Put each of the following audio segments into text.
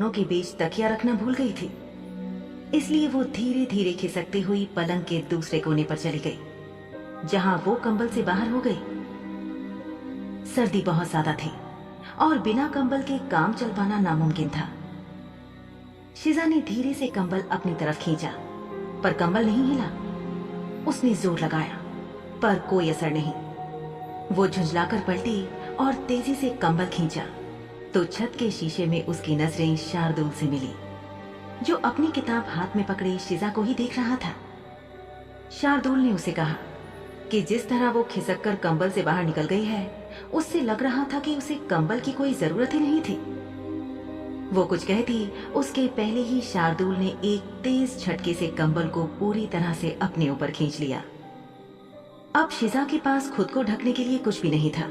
दोनों के बीच तकिया रखना भूल गई थी, इसलिए वो धीरे धीरे खिसकती हुई पलंग के दूसरे कोने पर चली गई, जहां वो कंबल से बाहर हो गई। सर्दी बहुत ज्यादा थी और बिना कंबल के काम चल पाना नामुमकिन था। शिजा ने धीरे से कंबल अपनी तरफ खींचा, पर कंबल नहीं हिला। उसने जोर लगाया, पर कोई असर नहीं। वो झुंझलाकर पलटी और तेजी से कंबल खींचा तो छत के शीशे में उसकी नजरें शार्दुल से मिली, जो अपनी किताब हाथ में पकड़े शिजा को ही देख रहा था। शार्दुल ने उसे कहा कि जिस तरह वो खिसककर कंबल से बाहर निकल गई है, उससे लग रहा था कि उसे कंबल की कोई जरूरत ही नहीं थी। वो कुछ कहती उसके पहले ही शार्दुल ने एक तेज झटके से कंबल को पूरी तरह से अपने ऊपर खींच लिया। अब शिजा के पास खुद को ढकने के लिए कुछ भी नहीं था।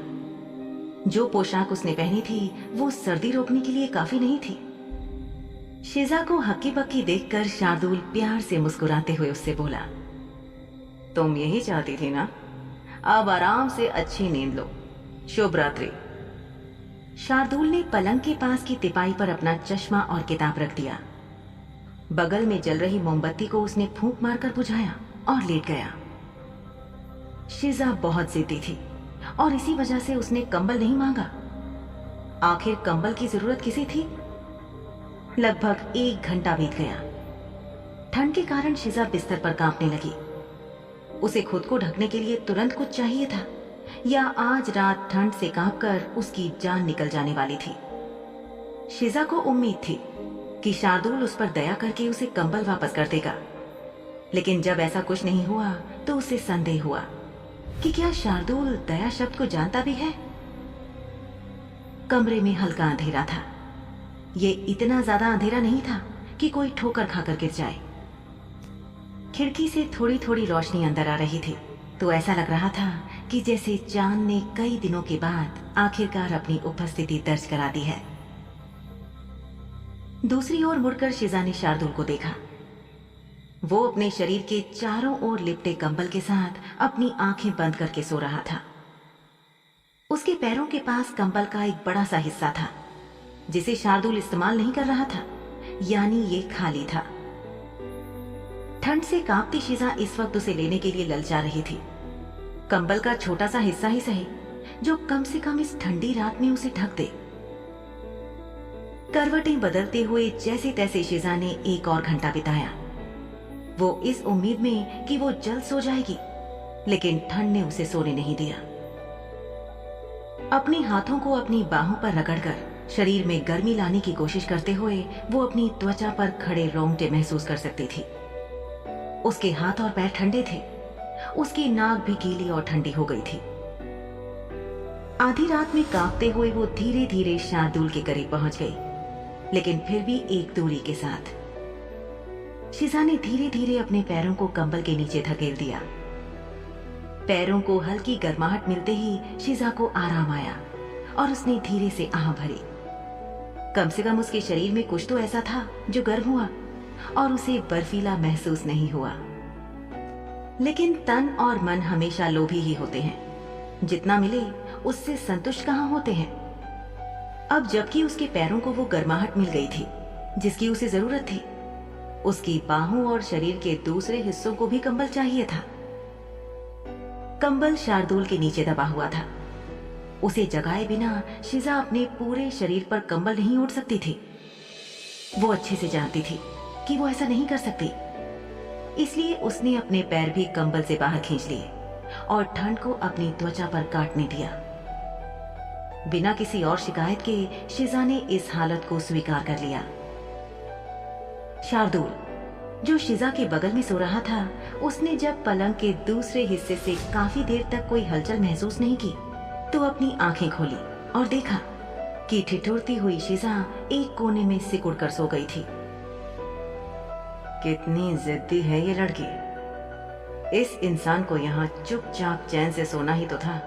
जो पोशाक उसने पहनी थी वो सर्दी रोकने के लिए काफी नहीं थी। शिजा को हक्की बक्की देखकर शार्दुल प्यार से मुस्कुराते हुए उससे बोला, तुम यही चाहती थी ना? अब आराम से अच्छी नींद लो। शुभ रात्रि। शार्दुल ने पलंग के पास की तिपाई पर अपना चश्मा और किताब रख दिया। बगल में जल रही मोमबत्ती को उसने फूंक मारकर बुझाया और लेट गया। शिजा बहुत जिद्दी थी और इसी वजह से उसने कंबल नहीं मांगा। आखिर कंबल की जरूरत किसे थी? लगभग 1 घंटा बीत गया। ठंड के कारण शिजा बिस्तर पर कांपने लगी। उसे खुद को ढकने के लिए तुरंत कुछ चाहिए था, या आज रात ठंड से कांपकर उसकी जान निकल जाने वाली थी। शिजा को उम्मीद थी कि शार्दुल उस पर दया करके उसे कंबल वापस कर देगा, लेकिन जब ऐसा कुछ नहीं हुआ तो उसे संदेह हुआ कि क्या शार्दुल दया शब्द को जानता भी है। कमरे में हल्का अंधेरा था। ये इतना ज्यादा अंधेरा नहीं था कि कोई ठोकर खाकर गिर जाए। खिड़की से थोड़ी थोड़ी रोशनी अंदर आ रही थी, तो ऐसा लग रहा था कि जैसे चांद ने कई दिनों के बाद आखिरकार अपनी उपस्थिति दर्ज करा दी है। दूसरी ओर मुड़कर शिजा ने शार्दुल को देखा। वो अपने शरीर के चारों ओर लिपटे कंबल के साथ अपनी आंखें बंद करके सो रहा था। उसके पैरों के पास कंबल का एक बड़ा सा हिस्सा था जिसे शार्दुल इस्तेमाल नहीं कर रहा था, यानी ये खाली था। ठंड से कांपती शिजा इस वक्त उसे लेने के लिए ललचा रही थी। कंबल का छोटा सा हिस्सा ही सही, जो कम से कम इस ठंडी रात में उसे ढक दे। करवटें बदलते हुए जैसे तैसे शिजा ने 1 और घंटा बिताया, वो इस उम्मीद में कि वो जल्द सो जाएगी, लेकिन ठंड ने उसे सोने नहीं दिया। अपने हाथों को अपनी बाहों पर रगड़कर शरीर में गर्मी लाने की कोशिश करते हुए वो अपनी त्वचा पर खड़े रोंगटे महसूस कर सकती थी। उसके हाथ और पैर ठंडे थे। उसकी नाक भी गीली और ठंडी हो गई थी। आधी रात में कांपते हुए वो धीरे धीरे शार्दुल के करीब पहुंच गई, लेकिन फिर भी एक दूरी के साथ। शिजा ने धीरे धीरे अपने पैरों को कंबल के नीचे धकेल दिया। पैरों को हल्की गर्माहट मिलते ही शिजा को आराम आया और उसने धीरे से आह भरी। कम से कम उसके शरीर में कुछ तो ऐसा था जो गर्म हुआ और उसे बर्फीला महसूस नहीं हुआ। लेकिन तन और मन हमेशा लोभी ही होते हैं। जितना मिले उससे संतुष्ट कहां होते हैं। अब जबकि उसके पैरों को वो गर्माहट मिल गई थी जिसकी उसे जरूरत थी, उसकी बाहों और शरीर के दूसरे हिस्सों को भी कंबल चाहिए था। कंबल शार्दुल के नीचे दबा हुआ था। उसे जगाए बिना शिजा अपने पूरे शरीर पर कंबल नहीं ओढ़ सकती थी। वो अच्छे से जानती थी कि वो ऐसा नहीं कर सकती, इसलिए उसने अपने पैर भी कंबल से बाहर खींच लिए और ठंड को अपनी त्वचा पर काटने दिया। बिना किसी और शिकायत के शिजा ने इस हालत को स्वीकार कर लिया। शार्दुल, जो शिजा के बगल में सो रहा था, उसने जब पलंग के दूसरे हिस्से से काफी देर तक कोई हलचल महसूस नहीं की तो अपनी आंखें खोली और देखा कि ठिठुरती हुई शिजा एक कोने में सिकुड़ कर सो गई थी। कितनी जिद्दी है ये लड़की। इस इंसान को यहाँ चुपचाप चैन से सोना ही तो था,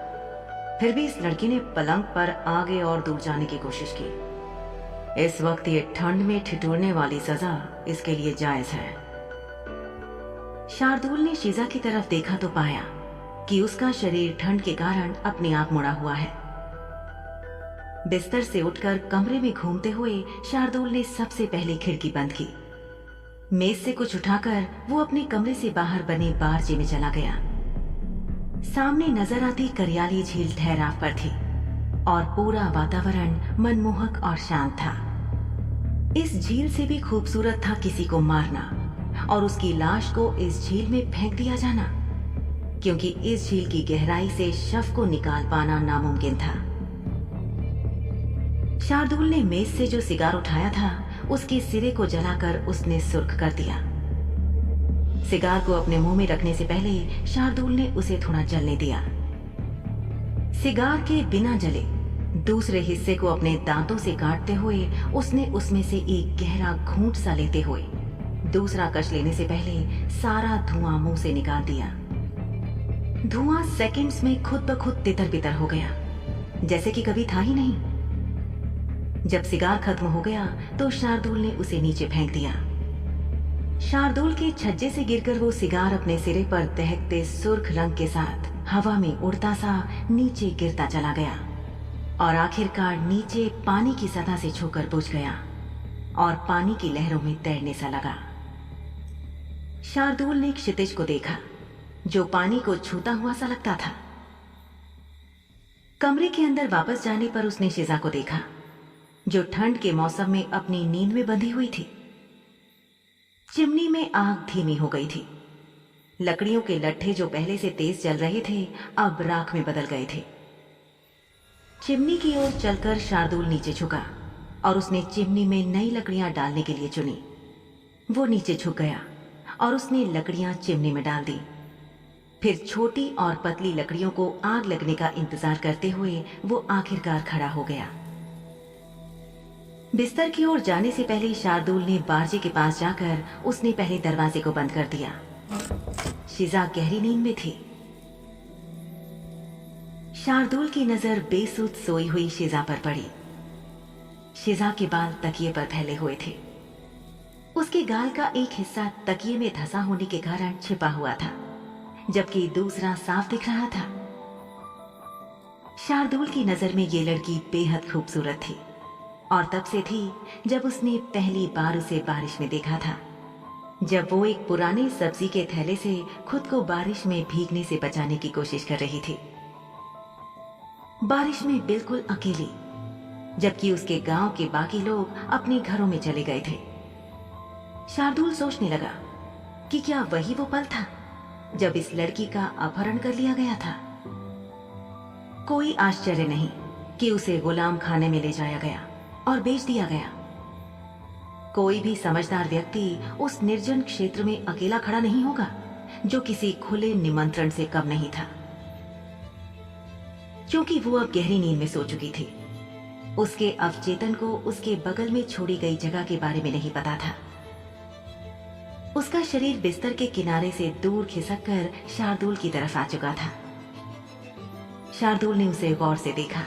फिर भी इस लड़की ने पलंग पर आगे और दूर जाने की कोशिश की। इस वक्त ये ठंड में ठिठुरने वाली सजा इसके लिए जायज है। शार्दुल ने शिजा की तरफ देखा तो पाया कि उसका शरीर ठंड के कारण अपने आप मुड़ा हुआ है। बिस्तर से उठकर कमरे में घूमते हुए शार्दुल ने सबसे पहले खिड़की बंद की। मेज से कुछ उठाकर वो अपने कमरे से बाहर बने बारजे में चला गया। सामने नजर आती करियाली झील ठहराव पर थी और पूरा वातावरण मनमोहक और शांत था। इस झील से भी खूबसूरत था किसी को मारना और उसकी लाश को इस झील में फेंक दिया जाना, क्योंकि इस झील की गहराई से शव को निकाल पाना नामुमकिन था। शार्दुल ने मेज से जो सिगार उठाया था उसके सिरे को जलाकर उसने सुर्ख कर दिया। सिगार को अपने मुंह में रखने से पहले शार्दुल ने उसे थोड़ा जलने दिया। सिगार के बिना जले दूसरे हिस्से को अपने दांतों से काटते हुए उसने उसमें से एक गहरा घूंट सा लेते हुए दूसरा कश लेने से पहले सारा धुआं मुंह से निकाल दिया। धुआं सेकंड्स में खुद ब खुद तितर बितर हो गया, जैसे कि कभी था ही नहीं। जब सिगार खत्म हो गया तो शार्दुल ने उसे नीचे फेंक दिया। शार्दुल के छज्जे से गिरकर वो सिगार अपने सिरे पर दहकते सुर्ख रंग के साथ हवा में उड़ता सा नीचे गिरता चला गया और आखिरकार नीचे पानी की सतह से छूकर बुझ गया और पानी की लहरों में तैरने सा लगा। शार्दुल ने क्षितिज को देखा जो पानी को छूता हुआ सा लगता था। कमरे के अंदर वापस जाने पर उसने शिजा को देखा जो ठंड के मौसम में अपनी नींद में बंधी हुई थी। चिमनी में आग धीमी हो गई थी। लकड़ियों के लट्ठे जो पहले से तेज जल रहे थे अब राख में बदल गए थे। चिमनी की ओर चलकर शार्दुल नीचे झुका और उसने चिमनी में नई लकड़ियां डालने के लिए चुनी। वो नीचे झुक गया और उसने लकड़ियां चिमनी में डाल दी। फिर छोटी और पतली लकड़ियों को आग लगने का इंतजार करते हुए वो आखिरकार खड़ा हो गया। बिस्तर की ओर जाने से पहले शार्दुल ने बारजे के पास जाकर उसने पहले दरवाजे को बंद कर दिया। शिजा गहरी नींद में थी। शार्दुल की नजर बेसुध सोई हुई शिजा पर पड़ी। शिजा के बाल तकिए पर फैले हुए थे। उसके गाल का एक हिस्सा तकिए में धंसा होने के कारण छिपा हुआ था, जबकि दूसरा साफ दिख रहा था। शार्दुल की नजर में ये लड़की बेहद खूबसूरत थी और तब से थी जब उसने पहली बार उसे बारिश में देखा था, जब वो एक पुराने सब्जी के थैले से खुद को बारिश में भीगने से बचाने की कोशिश कर रही थी। बारिश में बिल्कुल अकेली, जबकि उसके गांव के बाकी लोग अपने घरों में चले गए थे। शार्दुल सोचने लगा कि क्या वही वो पल था जब इस लड़की का अपहरण कर लिया गया था। कोई आश्चर्य नहीं कि उसे गुलाम खाने में ले जाया गया और बेच दिया गया। कोई भी समझदार व्यक्ति उस निर्जन क्षेत्र में अकेला खड़ा नहीं होगा जो किसी खुले निमंत्रण से कम नहीं था। क्योंकि वो अब गहरी नींद में सो चुकी थी, उसके अवचेतन को उसके बगल में छोड़ी गई जगह के बारे में नहीं पता था। उसका शरीर बिस्तर के किनारे से दूर खिसककर शार्दुल की तरफ आ चुका था। शार्दुल ने उसे गौर से देखा।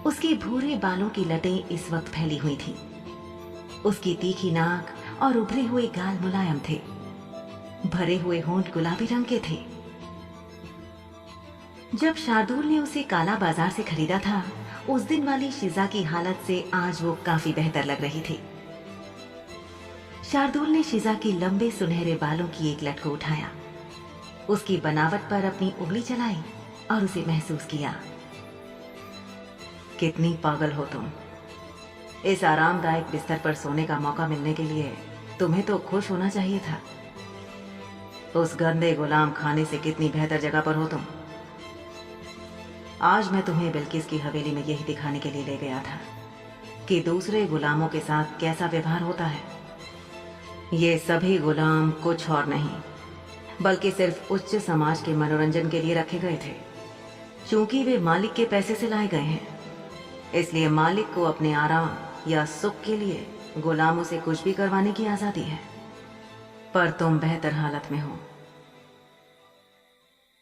उसके भूरे बालों की लटें इस वक्त फैली हुई थी। उसकी तीखी नाक और उभरे हुए गाल मुलायम थे। भरे हुए होंठ गुलाबी रंग के थे। जब शार्दुल ने उसे काला बाजार से खरीदा था, उस दिन वाली शिजा की हालत से आज वो काफी बेहतर लग रही थी। शार्दुल ने शिजा के लंबे सुनहरे बालों की एक लट को उठाया, उसकी बनावट पर अपनी उंगली चलाई और उसे महसूस किया। कितनी पागल हो तुम। इस आरामदायक बिस्तर पर सोने का मौका मिलने के लिए तुम्हें तो खुश होना चाहिए था। उस गंदे गुलाम खाने से कितनी बेहतर जगह पर हो तुम। आज मैं तुम्हें बिल्किस की हवेली में यही दिखाने के लिए ले गया था कि दूसरे गुलामों के साथ कैसा व्यवहार होता है। ये सभी गुलाम कुछ और नहीं बल्कि सिर्फ उच्च समाज के मनोरंजन के लिए रखे गए थे। चूंकि वे मालिक के पैसे से लाए गए हैं, इसलिए मालिक को अपने आराम या सुख के लिए गुलामों से कुछ भी करवाने की आजादी है। पर तुम बेहतर हालत में हो।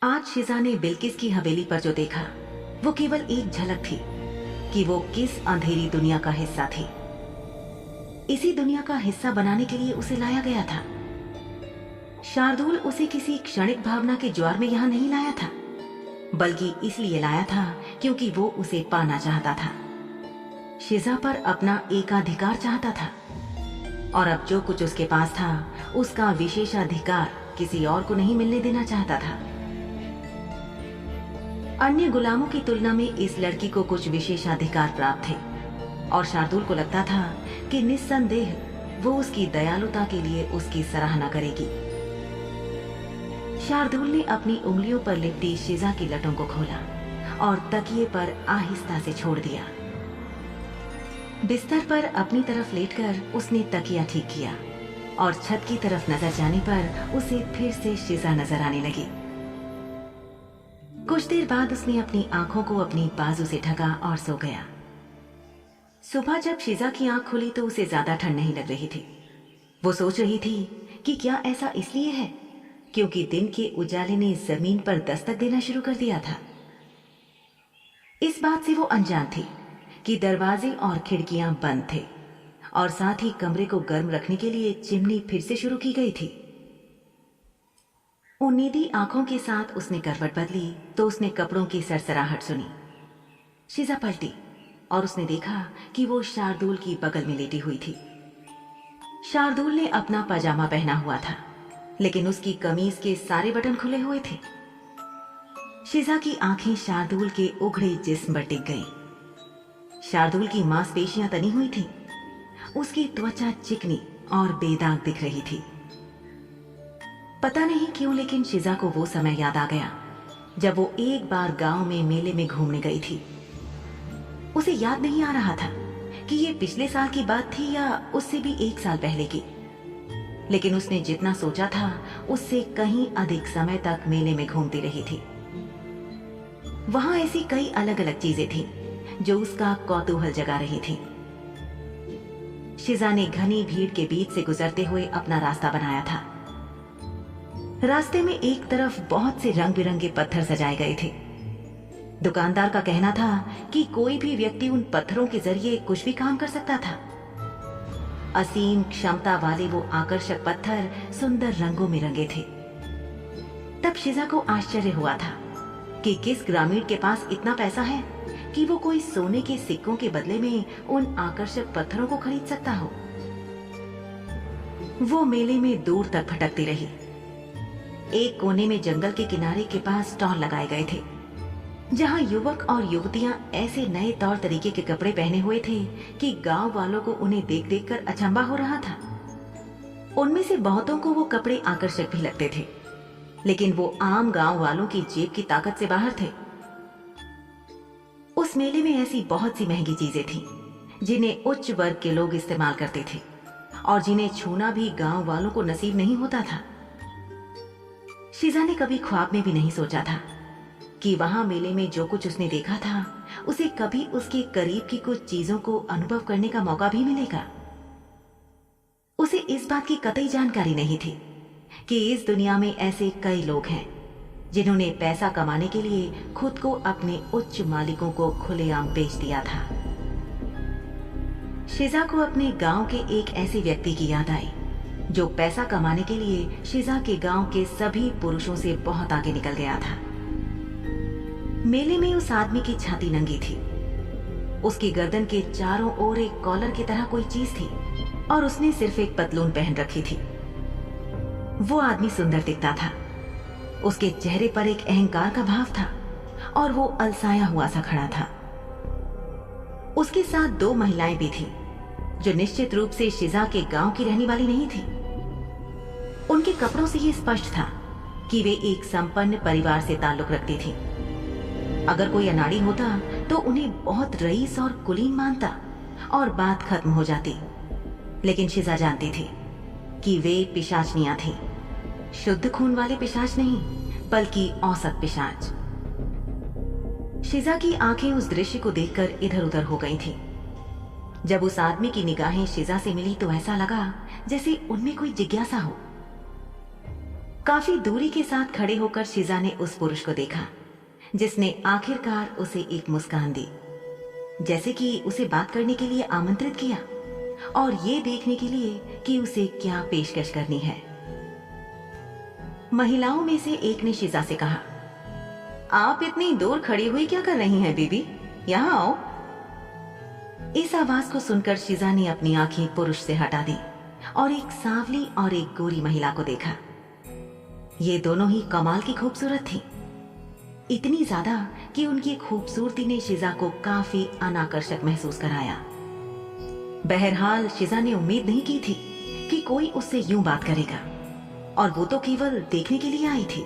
आज शिजा ने बिल्किस की हवेली पर जो देखा वो केवल एक झलक थी कि वो किस अंधेरी दुनिया का हिस्सा थी। इसी दुनिया का हिस्सा बनाने के लिए उसे लाया गया था। शार्दुल उसे किसी क्षणिक भावना के ज्वार में यहां नहीं लाया था, बल्कि इसलिए लाया था क्योंकि वो उसे पाना चाहता था। शिजा पर अपना एकाधिकार चाहता था और अब जो कुछ उसके पास था उसका विशेषाधिकार किसी और को नहीं मिलने देना चाहता था। अन्य गुलामों की तुलना में इस लड़की को कुछ विशेषाधिकार प्राप्त थे और शार्दुल को लगता था कि निस्संदेह वो उसकी दयालुता के लिए उसकी सराहना करेगी। शार्दुल ने अपनी उंगलियों पर लिपटी शिजा की लटों को खोला और तकिए पर आहिस्ता से छोड़ दिया। बिस्तर पर अपनी तरफ लेटकर उसने तकिया ठीक किया और छत की तरफ नजर जाने पर उसे फिर से शिजा नजर आने लगी। कुछ देर बाद उसने अपनी आंखों को अपनी बाजू से ढका और सो गया। सुबह जब शिजा की आंख खुली तो उसे ज्यादा ठंड नहीं लग रही थी। वो सोच रही थी कि क्या ऐसा इसलिए है क्योंकि दिन के उजाले ने जमीन पर दस्तक देना शुरू कर दिया था। इस बात से वो अनजान थी कि दरवाजे और खिड़कियां बंद थे और साथ ही कमरे को गर्म रखने के लिए चिमनी फिर से शुरू की गई थी। उम्मीदी आंखों के साथ उसने करवट बदली तो उसने कपड़ों की सरसराहट सुनी। शिजा पलटी और उसने देखा कि वो शार्दुल की बगल में लेटी हुई थी। शार्दुल ने अपना पजामा पहना हुआ था लेकिन उसकी कमीज के सारे बटन खुले हुए थे। शिजा की आंखें शार्दुल के उघड़े जिस्म पर टिक गईं। शार्दुल की मांसपेशियां तनी हुई थी, उसकी त्वचा चिकनी और बेदाग दिख रही थी। पता नहीं क्यों लेकिन शिजा को वो समय याद आ गया जब वो एक बार गांव में मेले में घूमने गई थी। उसे याद नहीं आ रहा था कि ये पिछले साल की बात थी या उससे भी 1 साल पहले की, लेकिन उसने जितना सोचा था उससे कहीं अधिक समय तक मेले में घूमती रही थी। वहां ऐसी कई अलग अलग चीजें थीं जो उसका कौतूहल जगा रही थी। शिजा ने घनी भीड़ के बीच से गुजरते हुए अपना रास्ता बनाया था। रास्ते में एक तरफ बहुत से रंग बिरंगे पत्थर सजाए गए थे। दुकानदार का कहना था कि कोई भी व्यक्ति उन पत्थरों के जरिए कुछ भी काम कर सकता था। असीम क्षमता वाले वो आकर्षक पत्थर सुंदर रंगों में रंगे थे। तब शिजा को आश्चर्य हुआ था कि किस ग्रामीण के पास इतना पैसा है कि वो कोई सोने के सिक्कों के बदले में उन आकर्षक पत्थरों को खरीद सकता हो। वो मेले में दूर तक भटकती रही। एक कोने में जंगल के किनारे के पास स्टॉल लगाए गए थे जहां युवक और युवतियां ऐसे नए तौर तरीके के कपड़े पहने हुए थे कि गांव वालों को उन्हें देख देख कर अचंभा हो रहा था। उनमें से बहुतों को वो कपड़े आकर्षक भी लगते थे, लेकिन वो आम गांव वालों की जेब की ताकत से बाहर थे। उस मेले में ऐसी बहुत सी महंगी चीजें थीं जिन्हें उच्च वर्ग के लोग इस्तेमाल करते थे और जिन्हें छूना भी गांव वालों को नसीब नहीं होता था। शिजा ने कभी ख्वाब में भी नहीं सोचा था कि वहां मेले में जो कुछ उसने देखा था उसे कभी उसके करीब की कुछ चीजों को अनुभव करने का मौका भी मिलेगा। उसे इस बात की कतई जानकारी नहीं थी कि इस दुनिया में ऐसे कई लोग हैं जिन्होंने पैसा कमाने के लिए खुद को अपने उच्च मालिकों को खुलेआम बेच दिया था। शिजा को अपने गांव के एक ऐसे व्यक्ति की याद आई जो पैसा कमाने के लिए शिजा के गांव के सभी पुरुषों से बहुत आगे निकल गया था। मेले में उस आदमी की छाती नंगी थी। उसकी गर्दन के चारों ओर एक कॉलर की तरह कोई चीज थी और उसने सिर्फ एक पतलून पहन रखी थी। वो आदमी सुंदर दिखता था। उसके चेहरे पर एक अहंकार का भाव था और वो अलसाया हुआ सा खड़ा था। उसके साथ 2 महिलाएं भी थीं जो निश्चित रूप से शिजा के गांव की रहने वाली नहीं थी। उनके कपड़ों से ये स्पष्ट था कि वे एक संपन्न परिवार से ताल्लुक रखती थीं। अगर कोई अनाड़ी होता तो उन्हें बहुत रईस और कुलीन मानता और बात खत्म हो जाती, लेकिन शिजा जानती थी कि वे पिशाचनियां थीं। शुद्ध खून वाले पिशाच नहीं बल्कि औसत पिशाच। शिजा की आंखें उस दृश्य को देखकर इधर उधर हो गई थीं। जब उस आदमी की निगाहें शिजा से मिली तो ऐसा लगा जैसे उनमें कोई जिज्ञासा हो। काफी दूरी के साथ खड़े होकर शिजा ने उस पुरुष को देखा जिसने आखिरकार उसे एक मुस्कान दी, जैसे कि उसे बात करने के लिए आमंत्रित किया और ये देखने के लिए कि उसे क्या पेशकश करनी है। महिलाओं में से एक ने शिजा से कहा, आप इतनी दूर खड़ी हुई क्या कर रही हैं बीबी, यहाँ आओ। इस आवाज को सुनकर शिजा ने अपनी आंखें पुरुष से हटा दी और एक सांवली और एक गोरी महिला को देखा। ये दोनों ही कमाल की खूबसूरत थी, इतनी ज्यादा कि उनकी खूबसूरती ने शिजा को काफी अनाकर्षक महसूस कराया। बहरहाल शिजा ने उम्मीद नहीं की थी कि कोई उससे यूं बात करेगा, और वो तो केवल देखने के लिए आई थी।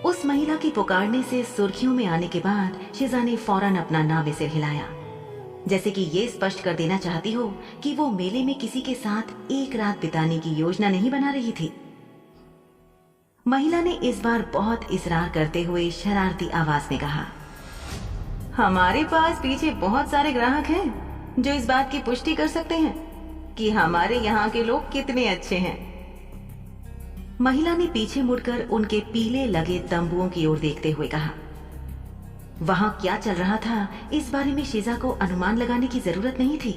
उस महिला की पुकारने से सुर्खियों में आने के बाद शिजा ने फौरन अपना नावे सिर हिलाया, जैसे कि ये स्पष्ट कर देना चाहती हो कि वो मेले में किसी के साथ एक रात बिताने की योजना नहीं बना रही थी। महिला ने इस बार बहुत इसरार करते हुए शरारती आवाज में कहा, हमारे पास पीछे बहुत सारे ग्राहक हैं जो इस बात की पुष्टि कर सकते हैं कि हमारे यहाँ के लोग कितने अच्छे हैं। महिला ने पीछे मुड़कर उनके पीले लगे तंबुओं की ओर देखते हुए कहा। वहां क्या चल रहा था इस बारे में शिजा को अनुमान लगाने की जरूरत नहीं थी।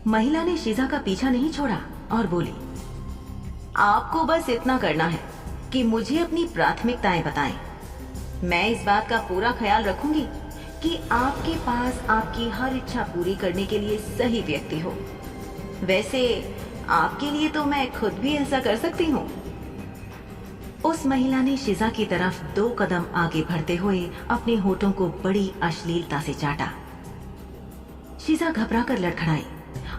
महिला ने शिजा का पीछा नहीं छोड़ा और बोली, आपको बस इतना करना है कि मुझे अपनी प्राथमिकताएं बताएं। मैं इस बात का पूरा ख्याल रखूंगी कि आपके पास आपकी हर इच्छा पूरी करने के लिए सही व्यक्ति हो। वैसे आपके लिए तो मैं खुद भी ऐसा कर सकती हूँ। उस महिला ने शिजा की तरफ 2 कदम आगे बढ़ते हुए अपने होठों को बड़ी अश्लीलता से चाटा। शिजा घबराकर लड़खड़ाई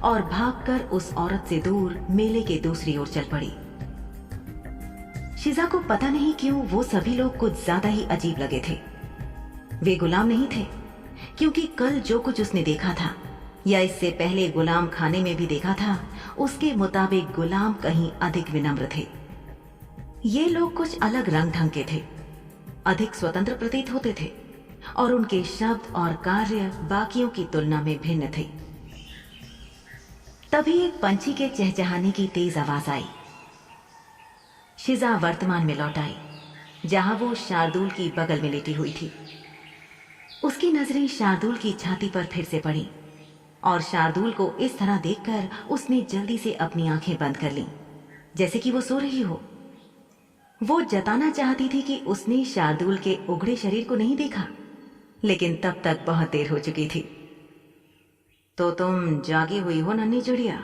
और भागकर उस औरत से दूर मेले के दूसरी ओर चल पड़ी। शिजा को पता नहीं क्यों वो सभी लोग कुछ ज्यादा ही अजीब लगे थे। वे गुलाम नहीं थे, क्योंकि कल जो कुछ उसने देखा था या इससे पहले गुलाम खाने में भी देखा था, उसके मुताबिक गुलाम कहीं अधिक विनम्र थे। ये लोग कुछ अलग रंग ढंग के थे, अधिक स्वतंत्र प्रतीत होते थे और उनके शब्द और कार्य बाकियों की तुलना में भिन्न थे। तभी एक पंछी के चहचहाने की तेज आवाज आई। शिजा वर्तमान में लौट आई, जहां वो शार्दुल की बगल में लेटी हुई थी। उसकी नजरें शार्दुल की छाती पर फिर से पड़ी और शार्दुल को इस तरह देखकर उसने जल्दी से अपनी आंखें बंद कर लीं, जैसे कि वो सो रही हो। वो जताना चाहती थी कि उसने शार्दुल के उघड़े शरीर को नहीं देखा, लेकिन तब तक बहुत देर हो चुकी थी। तो तुम जागी हुई हो नन्ही चिड़िया?